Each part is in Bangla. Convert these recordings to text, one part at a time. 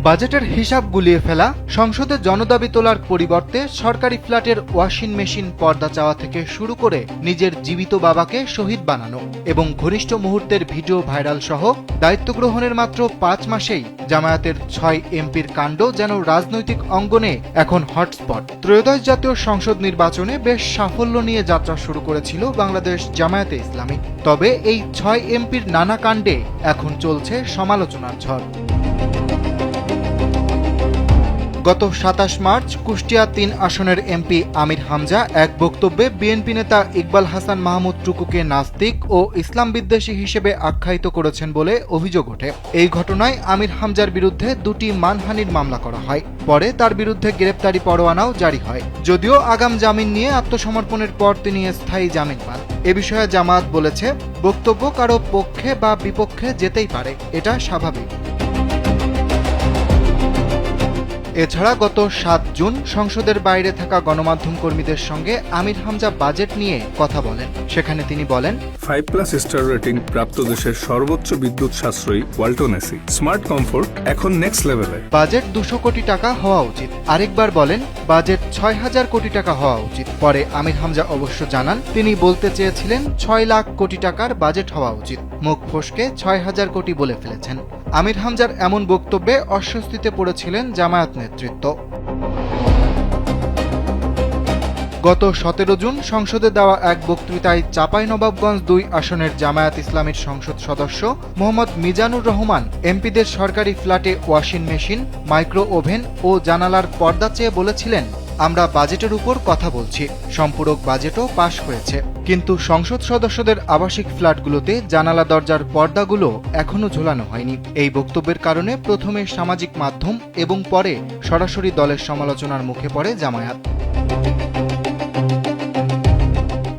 বাজেটের হিসাব গুলিয়ে ফেলা, সংসদে জনদাবি তোলার পরিবর্তে সরকারি ফ্ল্যাটের ওয়াশিং মেশিন পর্দা চাওয়া থেকে শুরু করে নিজের জীবিত বাবাকে শহীদ বানানো এবং ঘনিষ্ঠ মুহূর্তের ভিডিও ভাইরাল সহ দায়িত্ব গ্রহণের মাত্র ৫ মাসেই জামায়াতের ৬ এমপির কাণ্ড যেন রাজনৈতিক অঙ্গনে এখন হটস্পট। ত্রয়োদশ জাতীয় সংসদ নির্বাচনে বেশ সাফল্য নিয়ে যাত্রা শুরু করেছিল বাংলাদেশ জামায়াতে ইসলামী। তবে এই ৬ এমপির নানা কাণ্ডে এখন চলছে সমালোচনার ঝড়। গত ২৭ মার্চ কুষ্টিয়া ৩ আসনের এমপি আমির হামজা এক বক্তব্যে বিএনপি নেতা ইকবাল হাসান মাহমুদ টুকুকে নাস্তিক ও ইসলাম বিদ্বেষী হিসেবে আখ্যায়িত করেছেন বলে অভিযোগ ওঠে। এই ঘটনায় আমির হামজার বিরুদ্ধে ২টি মানহানির মামলা করা হয়। পরে তার বিরুদ্ধে গ্রেপ্তারি পরোয়ানাও জারি হয়। যদিও আগাম জামিন নিয়ে আত্মসমর্পণের পর তিনি স্থায়ী জামিন পান। এ বিষয়ে জামায়াত বলেছে, বক্তব্য কারো পক্ষে বা বিপক্ষে যেতেই পারে, এটা স্বাভাবিক। এছাড়া গত ৭ জুন সংসদের বাইরে থাকা গণমাধ্যম কর্মীদের সঙ্গে আমির হামজা বাজেট নিয়ে কথা বলেন। সেখানে তিনি বলেন, 5+ স্টার রেটিং প্রাপ্ত দেশের সর্বোচ্চ বিদ্যুৎ সাশ্রয়ী ওয়ালটন এসি, স্মার্ট কমফোর্ট এখন নেক্সট লেভেলে। বাজেট ২০০ কোটি টাকা হওয়া উচিত। আরেকবার বলেন, বাজেট ৬,০০০ কোটি টাকা হওয়া উচিত। পরে আমির হামজা অবশ্য জানান, তিনি বলতে চেয়েছিলেন ৬ লাখ কোটি টাকার বাজেট হওয়া উচিত। মুখ ফসকে ৬,০০০ কোটি বলে ফেলেছেন। আমির হামজার এমন বক্তব্যে অস্বস্তিতে পড়েছিলেন জামায়াত নেতৃত্ব। গত ১৭ জুন সংসদে দেওয়া এক বক্তৃতায় চাঁপাইনবাবগঞ্জ ২ আসনের জামায়াত ইসলামীর সংসদ সদস্য মোহাম্মদ মিজানুর রহমান এমপিদের সরকারি ফ্ল্যাটে ওয়াশিং মেশিন, মাইক্রো ওভেন ও জানালার পর্দা চেয়ে বলেছিলেন, আমরা বাজেটের উপর কথা বলছি, সম্পূরক বাজেটও পাশ হয়েছে, কিন্তু সংসদ সদস্যদের আবাসিক ফ্ল্যাটগুলোতে জানালা দরজার পর্দাগুলো এখনো ঝোলানো হয়নি। এই বক্তব্যের কারণে প্রথমে সামাজিক মাধ্যম এবং পরে সরাসরি দলের সমালোচনার মুখে পড়ে জামায়াত।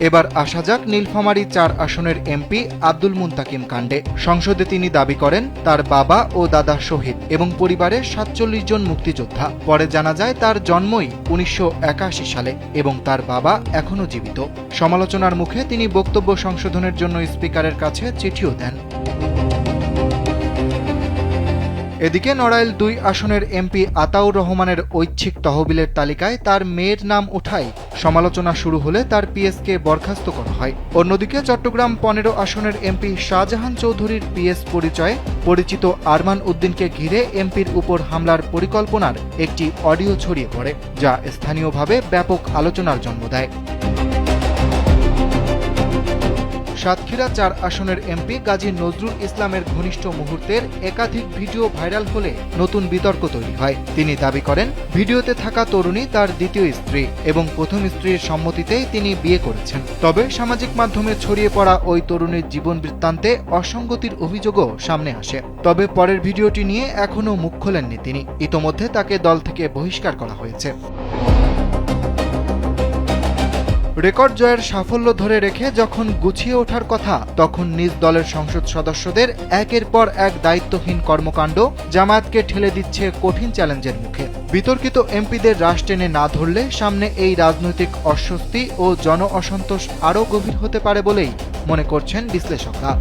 এবার আসা যাক নীলফামারী ৪ আসনের এমপি আব্দুল মুন্তাকিম কাণ্ডে। সংসদে তিনি দাবি করেন, তার বাবা ও দাদা শহীদ এবং পরিবারের ৪৭ জন মুক্তিযোদ্ধা। পরে জানা যায় তার জন্মই ১৯৮১ সালে এবং তার বাবা এখনও জীবিত। সমালোচনার মুখে তিনি বক্তব্য সংশোধনের জন্য স্পিকারের কাছে চিঠিও দেন। এদিকে নড়াইল ২ আসনের এমপি আতাউর রহমানের ঐচ্ছিক তহবিলের তালিকায় তার মেয়ের নাম ওঠায় সমালোচনা শুরু হলে তার পিএসকে বরখাস্ত করা হয়। অন্যদিকে চট্টগ্রাম ১৫ আসনের এমপি শাহজাহান চৌধুরীর পিএস পরিচয়ে পরিচিত আরমান উদ্দিনকে ঘিরে এমপির উপর হামলার পরিকল্পনার একটি অডিও ছড়িয়ে পড়ে, যা স্থানীয়ভাবে ব্যাপক আলোচনার জন্ম দেয়। সাতক্ষীরা ৪ আসনের এমপি গাজী নজরুল ইসলামের ঘনিষ্ঠ মুহূর্তের একাধিক ভিডিও ভাইরাল হলে নতুন বিতর্ক তৈরি হয়। তিনি দাবি করেন, ভিডিওতে থাকা তরুণী তার দ্বিতীয় স্ত্রী এবং প্রথম স্ত্রীর সম্মতিতেই তিনি বিয়ে করেছেন। তবে সামাজিক মাধ্যমে ছড়িয়ে পড়া ওই তরুণীর জীবন বৃত্তান্তে অসঙ্গতির অভিযোগও সামনে আসে। তবে পরের ভিডিওটি নিয়ে এখনও মুখ খোলেননি তিনি। ইতোমধ্যে তাকে দল থেকে বহিষ্কার করা হয়েছে। রেকর্ড জয়ের সাফল্য ধরে রেখে যখন গুছিয়ে ওঠার কথা, তখন নিজ দলের সংসদ সদস্যদের একের পর এক দায়িত্বহীন কর্মকাণ্ড জামায়াতকে ঠেলে দিচ্ছে কঠিন চ্যালেঞ্জের মুখে। বিতর্কিত এমপিদের রাশ টেনে না ধরলে সামনে এই রাজনৈতিক অস্বস্তি ও জন অসন্তোষ আরও গভীর হতে পারে বলেই মনে করছেন বিশ্লেষকরা।